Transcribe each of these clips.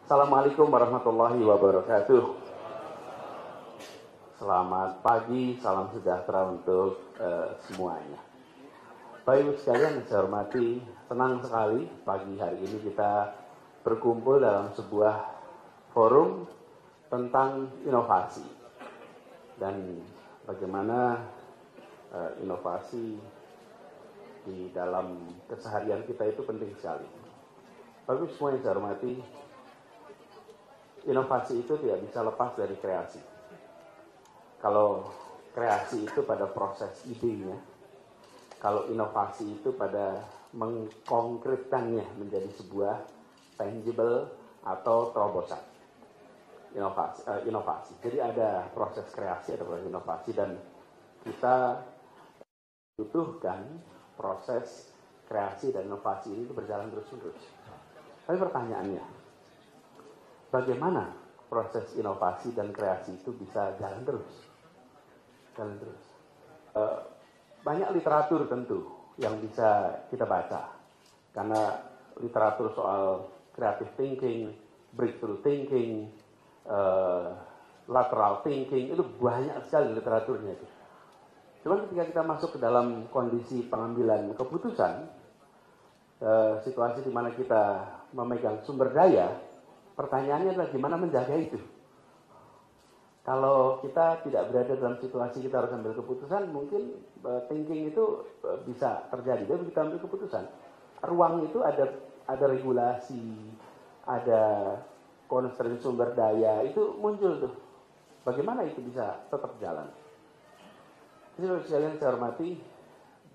Assalamualaikum warahmatullahi wabarakatuh. Selamat pagi, salam sejahtera untuk semuanya. Bapak Ibu sekalian yang saya hormati, senang sekali pagi hari ini kita berkumpul dalam sebuah forum tentang inovasi dan bagaimana inovasi di dalam keseharian kita itu penting sekali. Bapak Ibu semua yang saya hormati, inovasi itu tidak bisa lepas dari kreasi. Kalau kreasi itu pada proses idenya, kalau inovasi itu pada mengkonkretkannya menjadi sebuah tangible atau terobosan. Inovasi. Jadi ada proses kreasi, ada proses inovasi, dan kita butuhkan proses kreasi dan inovasi ini berjalan terus-menerus. Tapi pertanyaannya, bagaimana proses inovasi dan kreasi itu bisa jalan terus? Banyak literatur tentu yang bisa kita baca. Karena literatur soal creative thinking, breakthrough thinking, lateral thinking, itu banyak sekali literaturnya itu. Cuma ketika kita masuk ke dalam kondisi pengambilan keputusan, situasi di mana kita memegang sumber daya, pertanyaannya adalah gimana menjaga itu. Kalau kita tidak berada dalam situasi kita harus ambil keputusan, mungkin thinking itu bisa terjadi. Jadi kita ambil keputusan, ruang itu ada regulasi, ada constraint sumber daya, itu muncul tuh. Bagaimana itu bisa tetap jalan? Jadi sekalian saya hormati,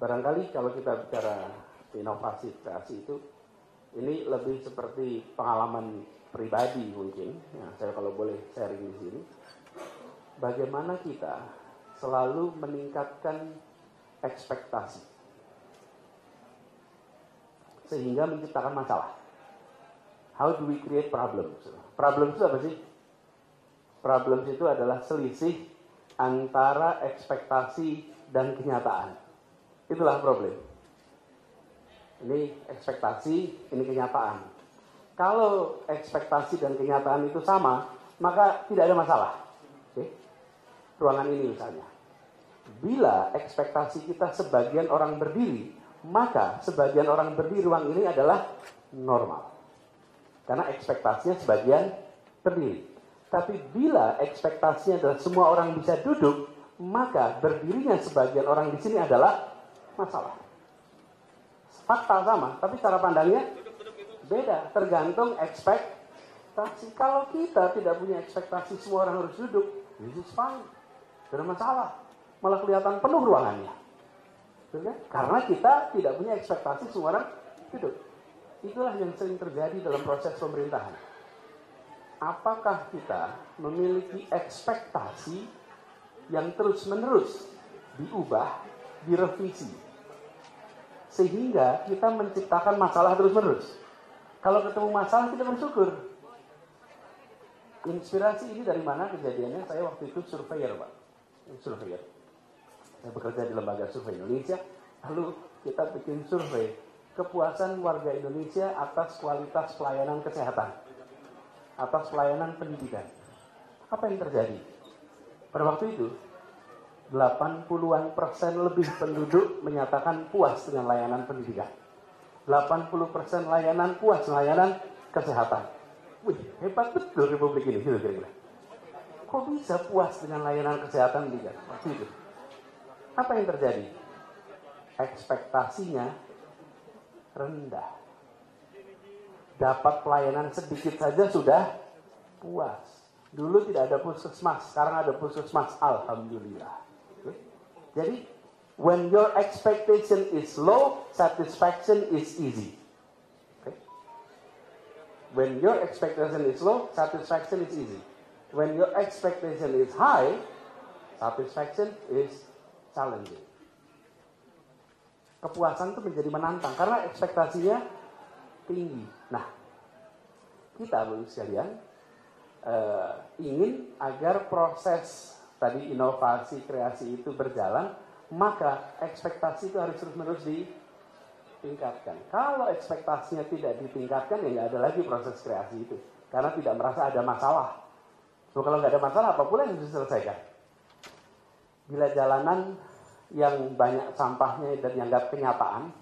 barangkali kalau kita bicara inovasi kreasi itu, ini lebih seperti pengalaman pribadi mungkin. Ya, saya kalau boleh sharing di sini. Bagaimana kita selalu meningkatkan ekspektasi sehingga menciptakan masalah. How do we create problems? Problems itu apa sih? Problems itu adalah selisih antara ekspektasi dan kenyataan. Itulah problem. Ini ekspektasi, ini kenyataan. Kalau ekspektasi dan kenyataan itu sama, maka tidak ada masalah. Oke? Ruangan ini misalnya. Bila ekspektasi kita sebagian orang berdiri, maka sebagian orang berdiri ruang ini adalah normal. Karena ekspektasinya sebagian berdiri. Tapi bila ekspektasinya adalah semua orang bisa duduk, maka berdirinya sebagian orang di sini adalah masalah. Fakta sama, tapi cara pandangnya beda. Tergantung ekspektasi. Kalau kita tidak punya ekspektasi semua orang harus duduk, this is fine. Tidak ada masalah. Malah kelihatan penuh ruangannya. Karena kita tidak punya ekspektasi semua orang duduk. Itulah yang sering terjadi dalam proses pemerintahan. Apakah kita memiliki ekspektasi yang terus-menerus diubah, direvisi, sehingga kita menciptakan masalah terus-menerus? Kalau ketemu masalah kita bersyukur. Inspirasi ini dari mana kejadiannya? Saya waktu itu surveyor, Pak. Surveyor. Saya bekerja di lembaga survei Indonesia. Lalu kita bikin survei kepuasan warga Indonesia atas kualitas pelayanan kesehatan, atas pelayanan pendidikan. Apa yang terjadi? Pada waktu itu 80% lebih penduduk menyatakan puas dengan layanan pendidikan. 80% layanan puas dengan layanan kesehatan. Wih, hebat betul Republik ini, gitu kira-kira. Kok bisa puas dengan layanan kesehatan pendidikan? Waktu itu. Apa yang terjadi? Ekspektasinya rendah. Dapat pelayanan sedikit saja sudah puas. Dulu tidak ada puskesmas, sekarang ada puskesmas, alhamdulillah. Jadi, when your expectation is low, satisfaction is easy. Okay? When your expectation is low, satisfaction is easy. When your expectation is high, satisfaction is challenging. Kepuasan itu menjadi menantang karena ekspektasinya tinggi. Nah, kita Bapak sekalian ingin agar proses tadi inovasi kreasi itu berjalan, maka ekspektasi itu harus terus-menerus ditingkatkan. Kalau ekspektasinya tidak ditingkatkan, ya nggak ada lagi proses kreasi itu. karena tidak merasa ada masalah. So, kalau nggak ada masalah, apa pula yang bisa diselesaikan? Bila jalanan yang banyak sampahnya dan dianggap kenyataan,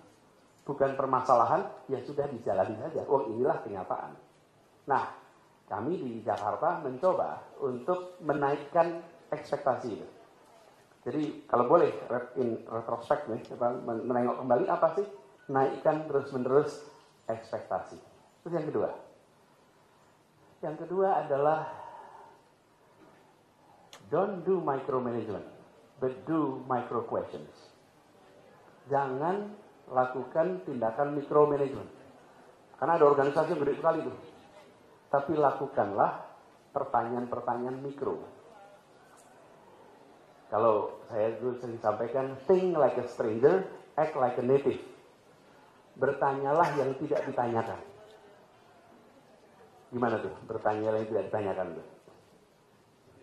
bukan permasalahan, ya sudah dijalani saja. Oh, inilah kenyataan. Nah, kami di Jakarta mencoba untuk menaikkan ekspektasi itu. Jadi kalau boleh in retrospect nih, menengok kembali apa sih naikkan terus-menerus ekspektasi. Terus yang kedua adalah don't do micromanagement, but do micro questions. Jangan lakukan tindakan micromanagement. Karena ada organisasi yang gede sekali itu. Tapi lakukanlah pertanyaan-pertanyaan mikro. Kalau saya dulu sering sampaikan, think like a stranger, act like a native. Bertanyalah yang tidak ditanyakan. Gimana tuh? Bertanyalah yang tidak ditanyakan tuh.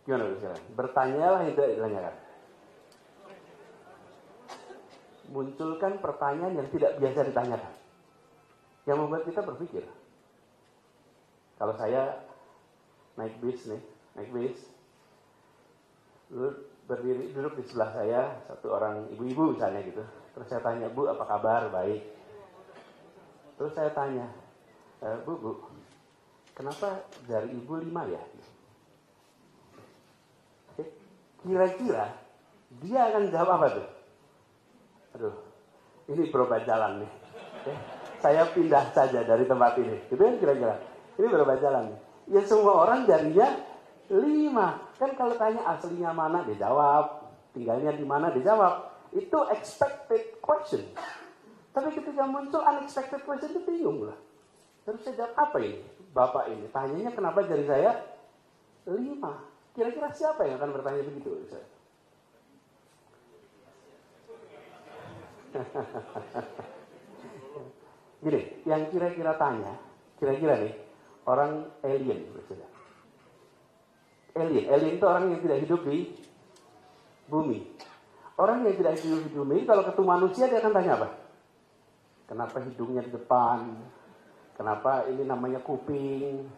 Gimana tuh sekarang? Bertanyalah yang tidak ditanyakan. Munculkan pertanyaan yang tidak biasa ditanyakan. Yang membuat kita berpikir. Kalau saya naik bis, duduk di sebelah saya satu orang ibu-ibu misalnya gitu. Terus saya tanya, Bu, apa kabar? Baik. Terus saya tanya, Bu, kenapa jari ibu 5 ya? Kira-kira dia akan jawab apa tuh? Aduh, ini berobat jalan nih. Saya pindah saja dari tempat ini. Gitu kan kira-kira. Ini berobat jalan nih. Ya semua orang jarinya 5. Kan kalau tanya aslinya mana, dia jawab. Tinggalnya di mana, dia jawab. Itu expected question. Tapi ketika muncul unexpected question itu bingung lah. Terus saya jawab, apa ini? Bapak ini. Tanyanya kenapa jari saya 5? Kira-kira siapa yang akan bertanya begitu? Gini, yang kira-kira tanya, kira-kira nih, orang alien. Alien itu orang yang tidak hidup di bumi. Orang yang tidak hidup di bumi, kalau ketemu manusia dia akan tanya apa? Kenapa hidungnya di depan? Kenapa ini namanya kuping?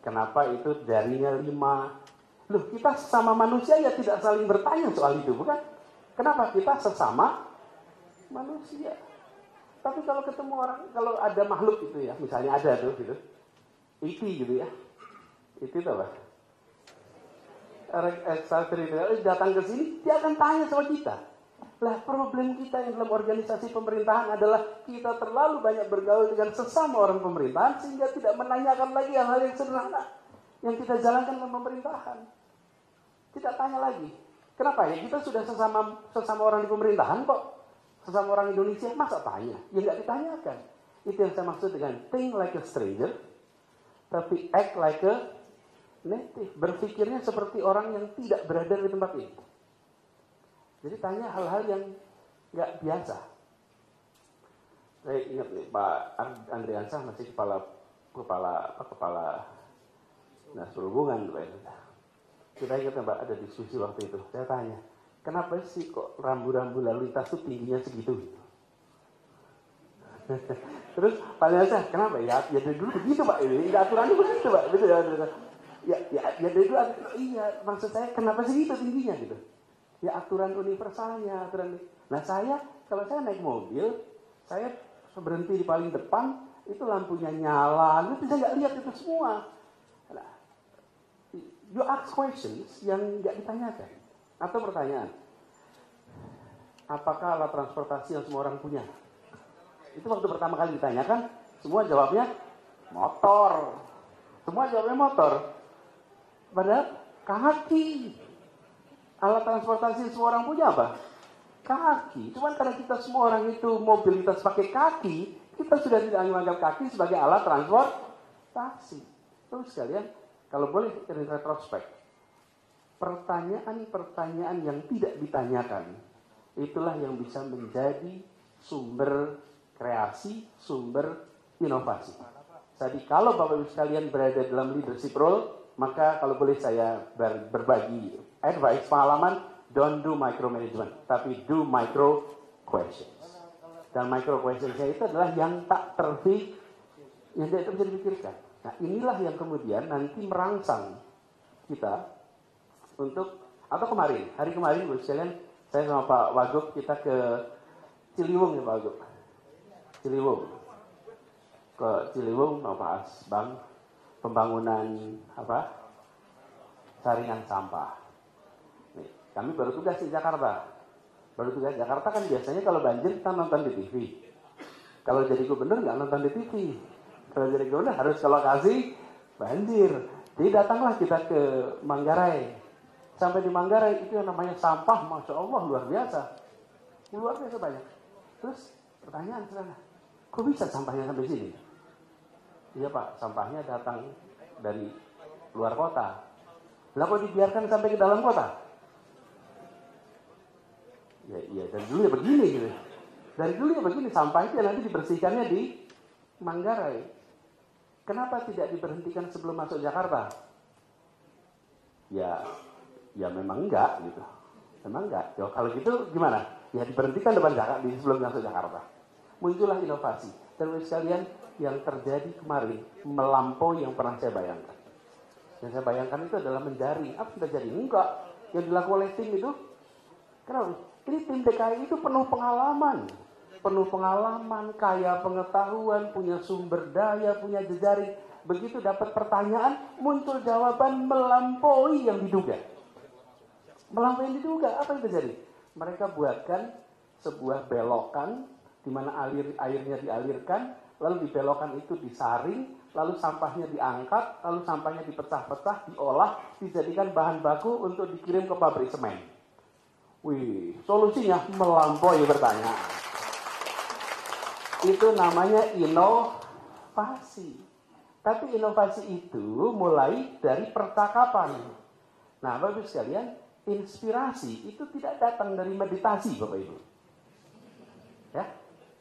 Kenapa itu jarinya 5? Loh, kita sesama manusia ya tidak saling bertanya soal itu, bukan? Kenapa kita sesama manusia? Tapi kalau ketemu orang, kalau ada makhluk itu ya, misalnya ada tuh gitu, IT gitu ya, itu apa? Extraterrestrial datang ke sini, dia akan tanya sama kita. Lah, problem kita yang dalam organisasi pemerintahan adalah kita terlalu banyak bergaul dengan sesama orang pemerintahan sehingga tidak menanyakan lagi hal-hal yang sederhana yang kita jalankan dalam pemerintahan. Tidak tanya lagi. Kenapa ya? Kita sudah sesama orang di pemerintahan kok. Sesama orang Indonesia, masa tanya? Ya nggak ditanyakan. Itu yang saya maksud dengan think like a stranger, tapi act like a native. Berpikirnya seperti orang yang tidak berada di tempat ini. Jadi tanya hal-hal yang nggak biasa. Saya ingat nih, Pak Andriansah masih kepala dinas perhubungan. Kita ingat Pak, ada diskusi waktu itu. Saya tanya, kenapa sih kok rambu-rambu lalu lintas itu tingginya segitu? Terus Pak Andriansah, kenapa ya? Ya dari dulu begitu Pak, ini aturannya begitu Pak. Betul ya. Ya dari dulu, iya. Maksud saya, kenapa segitu tingginya gitu? Ya aturan universalnya, Nah kalau saya naik mobil, saya berhenti di paling depan, itu lampunya nyala, itu saya nggak lihat itu semua. Nah, you ask questions yang nggak ditanyakan. Atau pertanyaan, apakah alat transportasi yang semua orang punya? Itu waktu pertama kali ditanyakan, semua jawabnya motor. Semua jawabnya motor. Padahal kaki. Alat transportasi semua orang punya apa? Kaki. Cuman karena kita semua orang itu mobilitas pakai kaki, kita sudah tidak menganggap kaki sebagai alat transportasi. Terus sekalian, kalau boleh kita retrospek, pertanyaan-pertanyaan yang tidak ditanyakan, itulah yang bisa menjadi sumber kreasi, sumber inovasi. Jadi kalau Bapak Ibu sekalian berada dalam leadership role, maka kalau boleh saya berbagi advice, pengalaman, don't do micromanagement, tapi do micro questions. Dan micro questions itu adalah yang tak yang tidak bisa dipikirkan. Nah, inilah yang kemudian nanti merangsang kita untuk, atau hari kemarin Bu sekalian, saya sama Pak Wagub kita ke Ciliwung ya Pak Wagub. Ciliwung. Ke Ciliwung membahas pembangunan saringan sampah. Nih, kami baru tugas di Jakarta. Baru tugas Jakarta kan biasanya kalau banjir kita nonton di TV. Kalau jadi gubernur nggak nonton di TV. Kalau jadi gubernur harus ke lokasi banjir. Jadi datanglah kita ke Manggarai. Sampai di Manggarai itu yang namanya sampah, Masya Allah luar biasa. Luar biasa banyak. Terus pertanyaan sana, kok bisa sampahnya sampai sini? Iya Pak, sampahnya datang dari luar kota. Lah kok dibiarkan sampai ke dalam kota? Ya iya, dari dulu ya begini gitu. Dari dulu ya begini, sampah itu nanti dibersihkannya di Manggarai. Kenapa tidak diberhentikan sebelum masuk Jakarta? Ya memang enggak gitu. Memang enggak. Ya, kalau gitu gimana? Ya diberhentikan depan Jakarta sebelum masuk Jakarta. Muncullah inovasi. Dan sekalian yang terjadi kemarin melampaui yang pernah saya bayangkan. Yang saya bayangkan itu adalah menjaring. Apa yang terjadi? Enggak. Yang dilakukan oleh tim itu, kenapa? Ini tim DKI itu penuh pengalaman. Penuh pengalaman, kaya pengetahuan, punya sumber daya, punya jejaring. Begitu dapat pertanyaan, muncul jawaban melampaui yang diduga. Melampaui yang diduga, apa yang terjadi? Mereka buatkan sebuah belokan, di mana airnya dialirkan, lalu di belokan itu disaring, lalu sampahnya diangkat, lalu sampahnya dipecah-pecah, diolah, dijadikan bahan baku untuk dikirim ke pabrik semen. Wih, solusinya melampaui pertanyaan. Itu namanya inovasi. Tapi inovasi itu mulai dari percakapan. Nah, Bapak Ibu sekalian, inspirasi itu tidak datang dari meditasi, Bapak Ibu. Ya.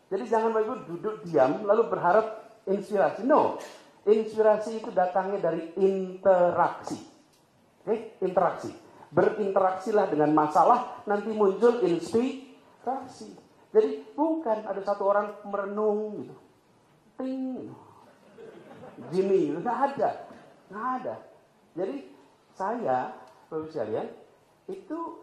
Jadi jangan Bapak Ibu duduk diam lalu berharap inspirasi. No. Inspirasi itu datangnya dari interaksi. Oke, interaksi. Berinteraksilah dengan masalah, nanti muncul inspirasi. Jadi bukan ada satu orang merenung gitu. Ting. Gini, nggak ada. Jadi saya, Bapak sekalian, itu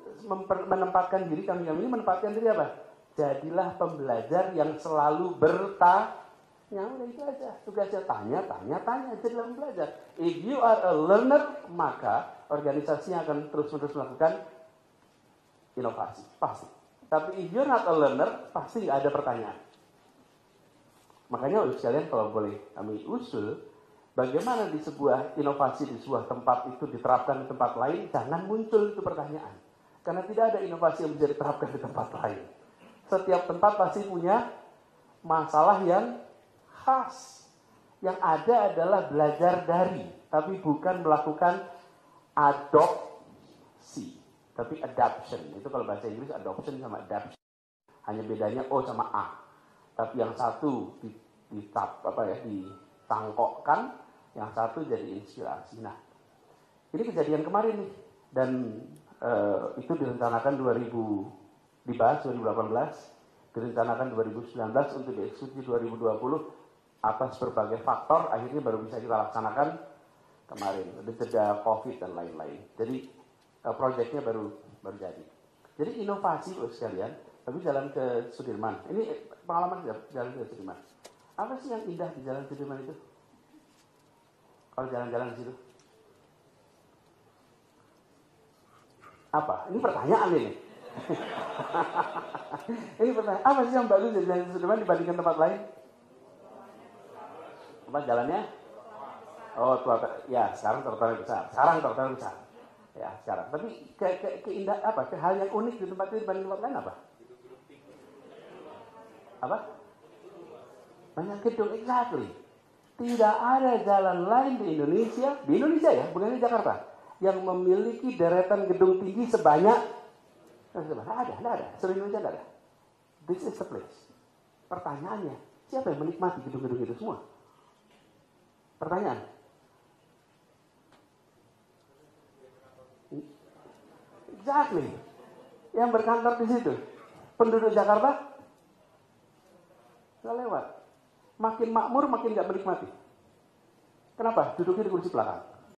menempatkan diri, kami ini menempatkan diri apa? Jadilah pembelajar yang selalu bertanya. Udah itu aja. Tugasnya tanya. Jadilah pembelajar. If you are a learner, maka organisasinya akan terus-menerus melakukan inovasi. Pasti. Tapi if you're not a learner, pasti nggak ada pertanyaan. Makanya sekalian kalau boleh kami usul, bagaimana di sebuah inovasi di sebuah tempat itu diterapkan di tempat lain, jangan muncul itu pertanyaan. Karena tidak ada inovasi yang bisa diterapkan di tempat lain. Setiap tempat pasti punya masalah yang khas. Yang ada adalah belajar dari, tapi bukan melakukan adopsi, tapi adaption. Itu kalau bahasa Inggris adoption sama adaption. Hanya bedanya O sama A. Tapi yang satu ditangkokkan, yang satu jadi inspirasi. Nah, ini kejadian kemarin nih, dan itu direncanakan dibahas 2018, direncanakan 2019 untuk dieksekusi 2020 atas berbagai faktor, akhirnya baru bisa kita laksanakan kemarin, ada jeda COVID dan lain-lain. Jadi proyeknya baru jadi. Jadi inovasi loh sekalian, tapi jalan ke Sudirman. Ini pengalaman jalan ke Sudirman. Apa sih yang indah di jalan Sudirman itu? Kalau jalan-jalan di situ. Apa? Ini pertanyaan ini. Ini pertanyaan. Apa sih yang bagus di jalan Sudirman dibandingkan tempat lain? Apa jalannya? Oh, ya sekarang trotoar besar. Ya sekarang. Tapi keindah apa? Hal yang unik di tempat itu dibanding tempat lain apa? Apa? Banyak gedung, exactly. Tidak ada jalan lain di Indonesia ya, bukan di Jakarta, yang memiliki deretan gedung tinggi sebanyak. Tidak ada. Seluruh Indonesia tidak ada. This is the place. Pertanyaannya, siapa yang menikmati gedung-gedung itu semua? Pertanyaan. Exactly. Yang berkantor di situ. Penduduk Jakarta nggak lewat. Makin makmur, makin nggak menikmati. Kenapa? Duduknya di kursi belakang.